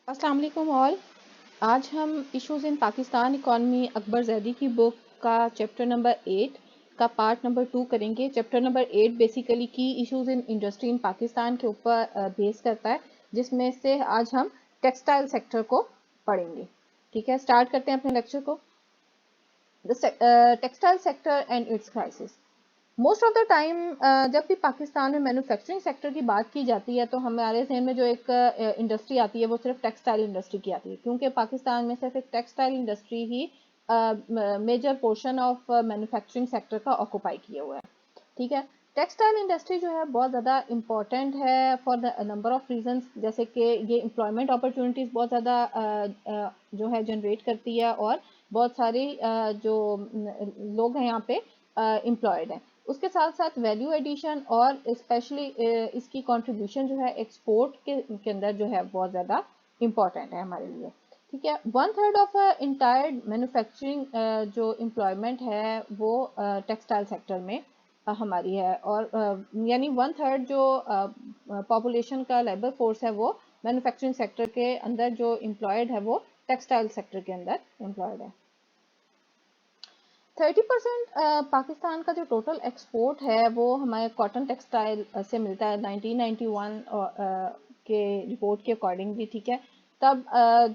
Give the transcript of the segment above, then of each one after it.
अस्सलाम वालेकुम ऑल। आज हम इश्यूज़ इन पाकिस्तान इकॉनमी अकबर जैदी की बुक का चैप्टर नंबर 8 का पार्ट नंबर 2 करेंगे। चैप्टर नंबर 8 बेसिकली की issues in industry in Pakistan के ऊपर बेस करता है, जिसमें से आज हम टेक्सटाइल सेक्टर को पढ़ेंगे। ठीक है, स्टार्ट करते हैं अपने लेक्चर को। The textile sector and it's crisis. Most of the time जब भी पाकिस्तान में मैन्युफैक्चरिंग सेक्टर की बात की जाती है तो हमारे जहन में जो एक इंडस्ट्री आती है वो सिर्फ टेक्सटाइल इंडस्ट्री की आती है, क्योंकि पाकिस्तान में सिर्फ एक टेक्सटाइल इंडस्ट्री ही major portion of manufacturing sector का ऑक्यूपाई किया हुआ है। ठीक है, टेक्सटाइल इंडस्ट्री जो है बहुत ज़्यादा इम्पॉर्टेंट है for the number of reasons, जैसे कि ये एम्प्लॉयमेंट अपॉर्चुनिटीज़ बहुत ज़्यादा जो है जनरेट करती है और बहुत सारे जो लोग हैं यहाँ पे एम्प्लॉयड हैं। उसके साथ साथ वैल्यू एडिशन और स्पेशली इसकी कंट्रीब्यूशन जो है एक्सपोर्ट के अंदर जो है बहुत ज़्यादा इम्पॉर्टेंट है हमारे लिए। ठीक है, 1/3 ऑफ इंटायर मैन्युफैक्चरिंग जो एम्प्लॉयमेंट है वो टेक्सटाइल सेक्टर में हमारी है, और यानी 1/3 जो पॉपुलेशन का लेबर फोर्स है वो मैन्युफैक्चरिंग सेक्टर के अंदर जो एम्प्लॉयड है वो टेक्सटाइल सेक्टर के अंदर एम्प्लॉयड है। 30% पाकिस्तान का जो टोटल एक्सपोर्ट है वो हमारे कॉटन टेक्सटाइल से मिलता है 1991 के रिपोर्ट के अकॉर्डिंगली। ठीक है, तब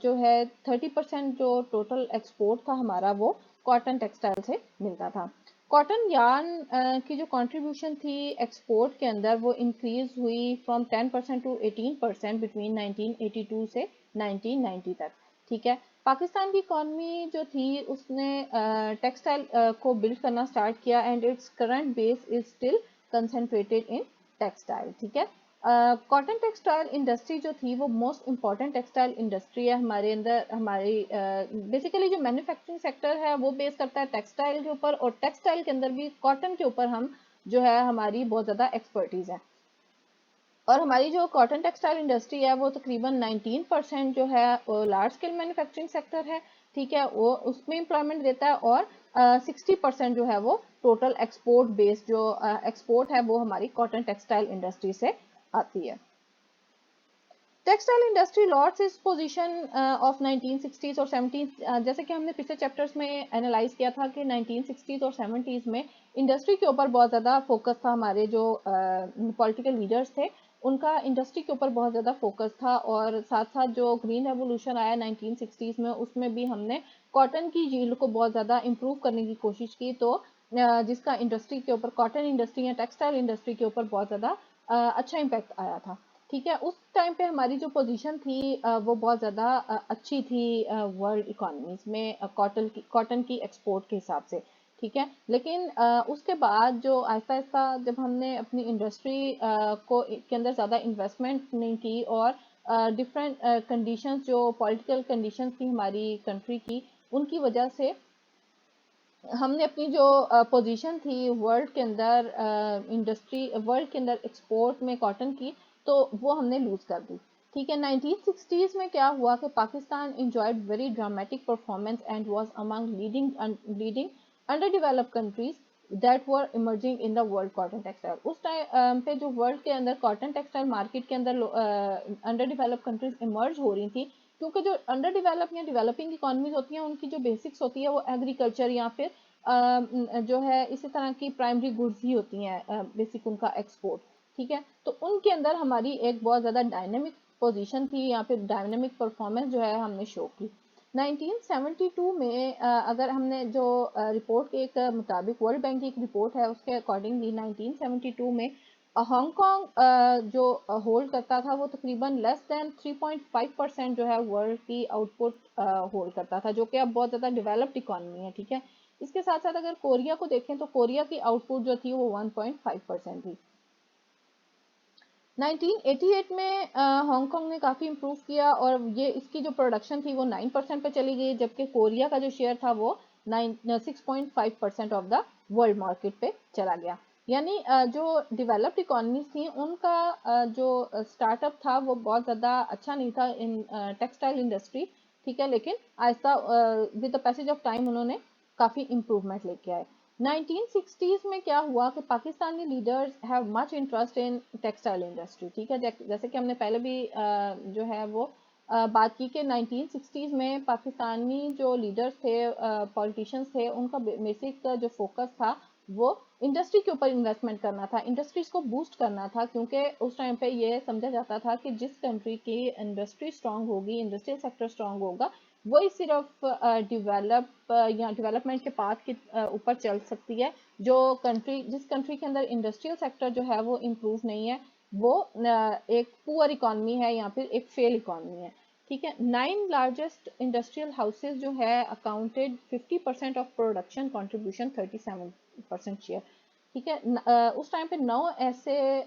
जो है 30% जो टोटल एक्सपोर्ट था हमारा वो कॉटन टेक्सटाइल से मिलता था। कॉटन यार्न की जो कंट्रीब्यूशन थी एक्सपोर्ट के अंदर वो इंक्रीज हुई फ्रॉम 10% टू 18% बिटवीन 1982 से 1990 तक। ठीक है, पाकिस्तान की इकॉनमी जो थी उसने टेक्सटाइल को बिल्ड करना स्टार्ट किया and its current base is still concentrated in textile. ठीक है, कॉटन टेक्सटाइल इंडस्ट्री जो थी वो मोस्ट इम्पॉर्टेंट टेक्सटाइल इंडस्ट्री है हमारे अंदर। हमारी बेसिकली जो मैन्युफैक्चरिंग सेक्टर है वो बेस करता है टेक्सटाइल के ऊपर, और टेक्सटाइल के अंदर भी कॉटन के ऊपर हम जो है हमारी बहुत ज़्यादा एक्सपर्टीज़ है। और हमारी जो कॉटन टेक्सटाइल इंडस्ट्री है वो तकरीबन 19% जो है लार्ज स्केल मैन्युफैक्चरिंग सेक्टर है। ठीक है, वो उसमें एम्प्लॉयमेंट देता है, और 60% जो है वो टोटल एक्सपोर्ट बेस्ड जो एक्सपोर्ट है वो हमारी कॉटन टेक्सटाइल इंडस्ट्री से आती है। टेक्सटाइल इंडस्ट्री लॉस्ट इस पोजीशन ऑफ 1960s और 70s, जैसे कि हमने पिछले चैप्टर्स में एनालाइज किया था कि 1960s और 70s में इंडस्ट्री के ऊपर बहुत ज़्यादा फोकस था। हमारे जो पॉलिटिकल लीडर्स थे उनका इंडस्ट्री के ऊपर बहुत ज़्यादा फोकस था, और साथ साथ जो ग्रीन रेवोल्यूशन आया 1960s में उसमें भी हमने कॉटन की यील्ड को बहुत ज़्यादा इम्प्रूव करने की कोशिश की, तो जिसका इंडस्ट्री के ऊपर कॉटन इंडस्ट्री या टेक्सटाइल इंडस्ट्री के ऊपर बहुत ज़्यादा अच्छा इम्पैक्ट आया था। ठीक है, उस टाइम पे हमारी जो पोजीशन थी वो बहुत ज़्यादा अच्छी थी वर्ल्ड इकोनॉमीज में कॉटन की एक्सपोर्ट के हिसाब से। ठीक है, लेकिन उसके बाद जो आहिस्ता आहिस्ता जब हमने अपनी इंडस्ट्री को के अंदर ज़्यादा इन्वेस्टमेंट नहीं की, और डिफरेंट कंडीशंस जो पॉलिटिकल कंडीशंस थी हमारी कंट्री की, उनकी वजह से हमने अपनी जो पोजीशन थी वर्ल्ड के अंदर इंडस्ट्री वर्ल्ड के अंदर एक्सपोर्ट में कॉटन की, तो वो हमने लूज कर दी। ठीक है, 1960s में क्या हुआ कि Pakistan enjoyed very dramatic performance and was among leading under developed countries that were emerging in the world cotton textile. उस टाइम पे जो वर्ल्ड के अंदर कॉटन टेक्सटाइल मार्केट के अंदर अंडर डेवलप्ड कंट्रीज इमर्ज हो रही थी, क्योंकि जो अंडर डेवलप या डेवलपिंग इकोनॉमीज होती हैं उनकी जो बेसिक्स होती है वो एग्रीकल्चर या फिर जो है इसी तरह की प्राइमरी गुड्स ही होती हैं बेसिक उनका एक्सपोर्ट। ठीक है, तो उनके अंदर हमारी एक बहुत ज़्यादा डायनेमिक पोजीशन थी या फिर डायनेमिक परफॉर्मेंस जो है हमने शो की। 1972 में अगर हमने जो रिपोर्ट के एक मुताबिक वर्ल्ड बैंक की एक रिपोर्ट है उसके अकॉर्डिंगली 1972 में हांगकांग जो होल्ड करता था वो तकरीबन लेस दैन 3.5% जो है वर्ल्ड की आउटपुट होल्ड करता था, जो कि अब बहुत ज़्यादा डेवलप्ड इकॉनमी है। ठीक है, इसके साथ साथ अगर कोरिया को देखें तो कोरिया की आउटपुट जो थी वो 1.5% थी। 1988 में हांगकांग ने काफ़ी इम्प्रूव किया, और ये इसकी जो प्रोडक्शन थी वो 9% पे चली गई, जबकि कोरिया का जो शेयर था वो 6.5% ऑफ द वर्ल्ड मार्केट पे चला गया। यानी जो डेवलप्ड इकोनॉमीज थी उनका जो स्टार्टअप था वो बहुत ज़्यादा अच्छा नहीं था इन टेक्सटाइल इंडस्ट्री। ठीक है, लेकिन आहिस्ता with the passage of time उन्होंने काफ़ी इम्प्रूवमेंट लेके आए। 1960s में क्या हुआ कि Pakistani leaders have much interest in textile industry. ठीक है, जैसे कि हमने पहले भी जो है वो बात की कि 1960s में पाकिस्तानी जो लीडर्स थे, पॉलिटिशियंस थे, उनका बेसिक जो फोकस था वो इंडस्ट्री के ऊपर इन्वेस्टमेंट करना था, इंडस्ट्रीज को बूस्ट करना था, क्योंकि उस टाइम पे ये समझा जाता था कि जिस कंट्री की इंडस्ट्री स्ट्रांग होगी, इंडस्ट्रियल सेक्टर स्ट्रांग होगा, वही सिर्फ डेवलप या डेवलपमेंट के पाथ के ऊपर चल सकती है। जो कंट्री, जिस कंट्री के अंदर इंडस्ट्रियल सेक्टर जो है वो इम्प्रूव नहीं है, वो एक पुअर इकॉनमी है या फिर एक फेल इकॉनमी है। ठीक है, 9 लार्जेस्ट इंडस्ट्रियल हाउसेज जो है accounted 50% of production, contribution 37% share. ठीक है, उस टाइम पे 9 ऐसे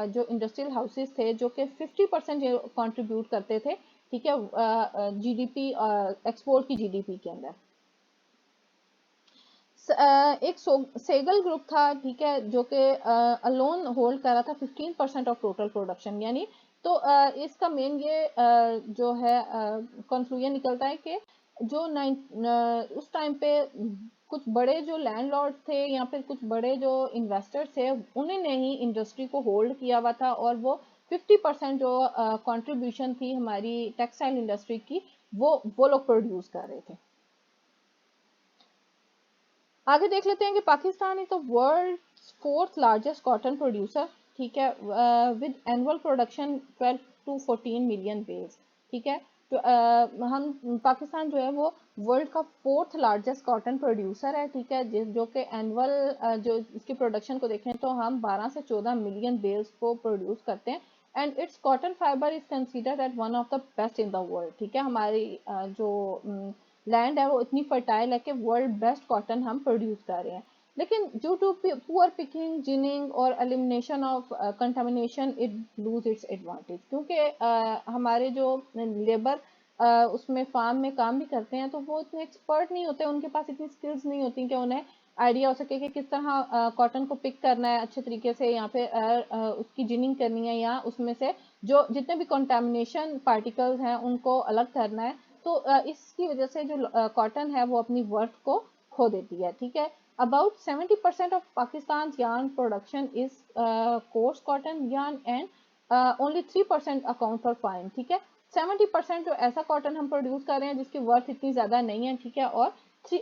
जो इंडस्ट्रियल हाउसेज थे जो कि 50% कंट्रीब्यूट करते थे, ठीक है, जीडीपी, एक्सपोर्ट की जीडीपी के अंदर। एक सेगल ग्रुप था, ठीक है, जो कि अलोन होल्ड कर रहा था 15% ऑफ टोटल प्रोडक्शन, यानी तो इसका मेन ये जो है कंक्लूजन निकलता है कि जो उस टाइम पे कुछ बड़े जो लैंडलॉर्ड थे या फिर कुछ बड़े जो इन्वेस्टर्स थे, उन्होंने ही इंडस्ट्री को होल्ड किया हुआ था, और वो 50% जो कंट्रीब्यूशन थी हमारी टेक्सटाइल इंडस्ट्री की, वो लोग प्रोड्यूस कर रहे थे। आगे देख लेते हैं कि Pakistan is the world 4th largest cotton producer, ठीक है, with annual production 12 to 14 million bales. ठीक है, तो हम पाकिस्तान जो है वो वर्ल्ड का 4th लार्जेस्ट कॉटन प्रोड्यूसर है, ठीक है, जो कि एनुअल जो इसकी प्रोडक्शन को देखें तो हम 12 से 14 मिलियन बेल्स को प्रोड्यूस करते हैं। And its cotton fibre is considered at one of the best in the world. ठीक है, हमारी जो लैंड है वो इतनी फर्टाइल है कि वर्ल्ड बेस्ट कॉटन हम प्रोड्यूस कर रहे हैं। लेकिन due to poor picking, ginning और elimination of contamination, it lose its advantage, क्योंकि हमारे जो लेबर उसमें फार्म में काम भी करते हैं तो वो इतने एक्सपर्ट नहीं होते, उनके पास इतनी स्किल्स नहीं होती कि उन्हें आइडिया हो सके कि किस तरह कॉटन को पिक करना है अच्छे तरीके से, या फिर उसकी जिनिंग करनी है, या उसमें से जो जितने भी कंटामिनेशन पार्टिकल्स हैं उनको अलग करना है। तो इसकी वजह से जो कॉटन है वो अपनी वर्थ को खो देती है। ठीक है, about 70% of Pakistan yarn production is course cotton yarn, and only 3% account for fine. ठीक है, 70% जो ऐसा कॉटन हम प्रोड्यूस कर रहे हैं जिसकी वर्थ इतनी ज्यादा नहीं है, ठीक है, और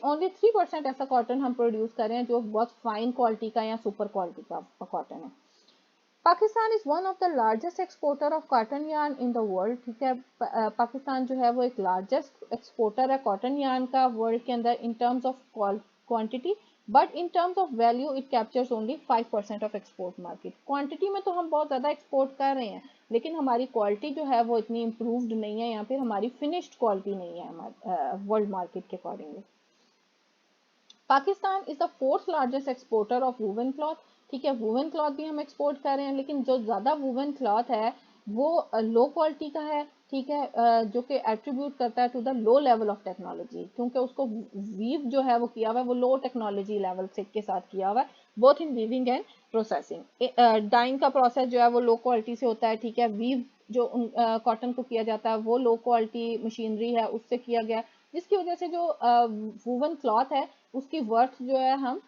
ओनली 3% ऐसा कॉटन हम प्रोड्यूस कर रहे हैं जो बहुत फाइन क्वालिटी का या सुपर क्वालिटी का कॉटन है। Pakistan is one of the largest exporter of cotton yarn in the world. ठीक है, पाकिस्तान जो है वो एक लार्जेस्ट एक्सपोर्टर है कॉटन यार्न का वर्ल्ड के अंदर, in terms of quantity, but in terms of value it captures only 5% of export market. Quantity में तो हम बहुत ज़्यादा एक्सपोर्ट कर रहे हैं, लेकिन हमारी क्वालिटी जो है वो इतनी इम्प्रूव्ड नहीं है, या फिर हमारी फिनिश्ड क्वालिटी नहीं है हमारे वर्ल्ड मार्केट के accordingly. Pakistan is the 4th largest exporter of woven cloth. ठीक है, वूवन क्लॉथ भी हम एक्सपोर्ट कर रहे हैं, लेकिन जो ज़्यादा वूवन क्लॉथ है वो लो क्वालिटी का है। ठीक है, जो कि एट्रीब्यूट करता है to the low level of technology, क्योंकि उसको वीव जो है वो किया हुआ है वो लो टेक्नोलॉजी लेवल से के साथ किया हुआ है, both in weaving and processing. Dyeing का प्रोसेस जो है वो लो क्वालिटी से होता है। ठीक है, वीव जो कॉटन को किया जाता है वो लो क्वालिटी मशीनरी है उससे किया गया, जिसकी वजह से जो वूवन क्लॉथ है उसकी वर्थ जो है हम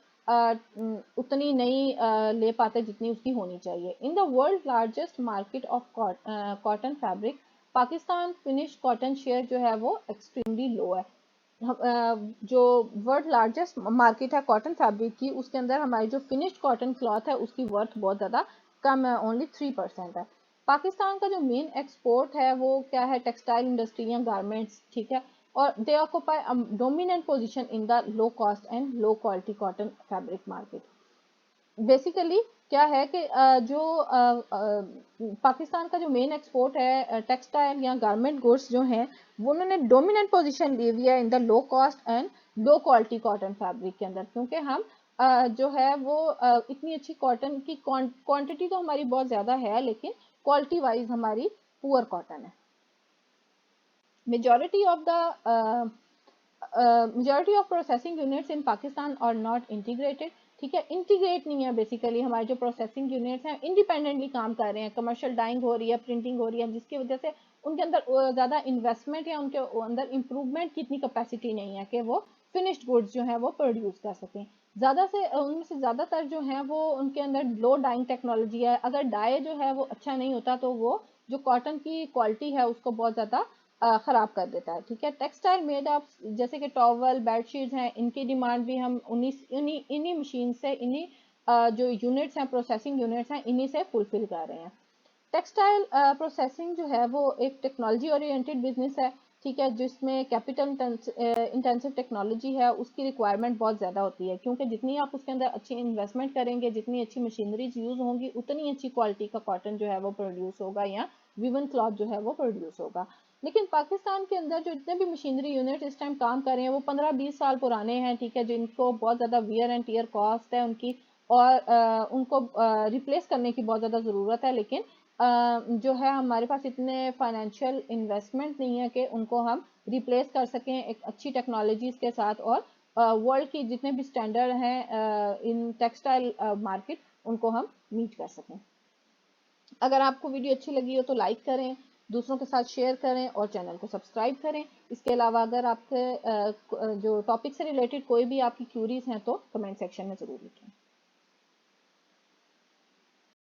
उतनी नहीं ले पाते जितनी उसकी होनी चाहिए। इन the world largest market of cotton fabric, Pakistan finish cotton share जो है वो एक्सट्रीमली लो है। जो वर्ल्ड लार्जेस्ट मार्केट है कॉटन फैब्रिक की, उसके अंदर हमारी जो फिनिश्ड कॉटन क्लॉथ है उसकी वर्थ बहुत ज़्यादा कम है, ओनली 3% है। पाकिस्तान का जो मेन एक्सपोर्ट है वो क्या है, टेक्सटाइल इंडस्ट्री या गारमेंट्स। ठीक है, और they occupy a dominant position in the low cost and low quality cotton fabric market. Basically क्या है कि जो पाकिस्तान का जो मेन एक्सपोर्ट है टेक्सटाइल या गारमेंट गुड्स जो हैं, वो उन्होंने डोमिनेंट पोजीशन ली हुई है in the low cost and low quality cotton fabric के अंदर, क्योंकि हम जो है वो इतनी अच्छी कॉटन की क्वांटिटी तो हमारी बहुत ज़्यादा है, लेकिन क्वालिटी वाइज हमारी पुअर कॉटन है। Majority of the majority of processing units in Pakistan are not integrated. ठीक है, इंटीग्रेट नहीं है, बेसिकली हमारे जो प्रोसेसिंग यूनिट्स हैं इंडिपेंडेंटली काम कर रहे हैं, कमर्शियल डाइंग हो रही है, प्रिंटिंग हो रही है, जिसकी वजह से उनके अंदर ज़्यादा इन्वेस्टमेंट या उनके अंदर इम्प्रूवमेंट की इतनी कैपेसिटी नहीं है कि वो फिनिश्ड गुड्स जो है वो प्रोड्यूस कर सकें। ज़्यादा से उनमें से ज़्यादातर जो हैं वो उनके अंदर लो डाइंग टेक्नोलॉजी है। अगर डाई जो है वो अच्छा नहीं होता तो वो जो कॉटन की क्वालिटी है उसको बहुत ज़्यादा ख़राब कर देता है, ठीक है। टेक्सटाइल मेड अप जैसे कि टॉवल, बेडशीट्स हैं, इनकी डिमांड भी हम इन्हीं मशीन से, इन्हीं जो यूनिट्स हैं, प्रोसेसिंग यूनिट्स हैं, इन्हीं से फुलफिल कर रहे हैं। टेक्सटाइल प्रोसेसिंग जो है वो एक टेक्नोलॉजी ओरिएंटेड बिजनेस है, ठीक है, जिसमें कैपिटल इंटेंसिव टेक्नोलॉजी है, उसकी रिक्वायरमेंट बहुत ज़्यादा होती है, क्योंकि जितनी आप उसके अंदर अच्छी इन्वेस्टमेंट करेंगे, जितनी अच्छी मशीनरीज यूज़ होंगी, उतनी अच्छी क्वालिटी का कॉटन जो है वो प्रोड्यूस होगा या विवन क्लॉथ जो है वो प्रोड्यूस होगा। लेकिन पाकिस्तान के अंदर जो जितने भी मशीनरी यूनिट इस टाइम काम कर रहे हैं वो 15-20 साल पुराने हैं, ठीक है, जिनको बहुत ज़्यादा वियर एंड टीयर कॉस्ट है उनकी, और उनको रिप्लेस करने की बहुत ज़्यादा ज़रूरत है। लेकिन जो है हमारे पास इतने फाइनेंशियल इन्वेस्टमेंट नहीं है कि उनको हम रिप्लेस कर सकें एक अच्छी टेक्नोलॉजीज के साथ, और वर्ल्ड की जितने भी स्टैंडर्ड हैं इन टेक्सटाइल मार्केट, उनको हम मीट कर सकें। अगर आपको वीडियो अच्छी लगी हो तो लाइक करें, दूसरों के साथ शेयर करें और चैनल को सब्सक्राइब करें। इसके अलावा अगर आपके जो टॉपिक से रिलेटेड कोई भी आपकी क्यूरीज हैं तो कमेंट सेक्शन में ज़रूर लिखें।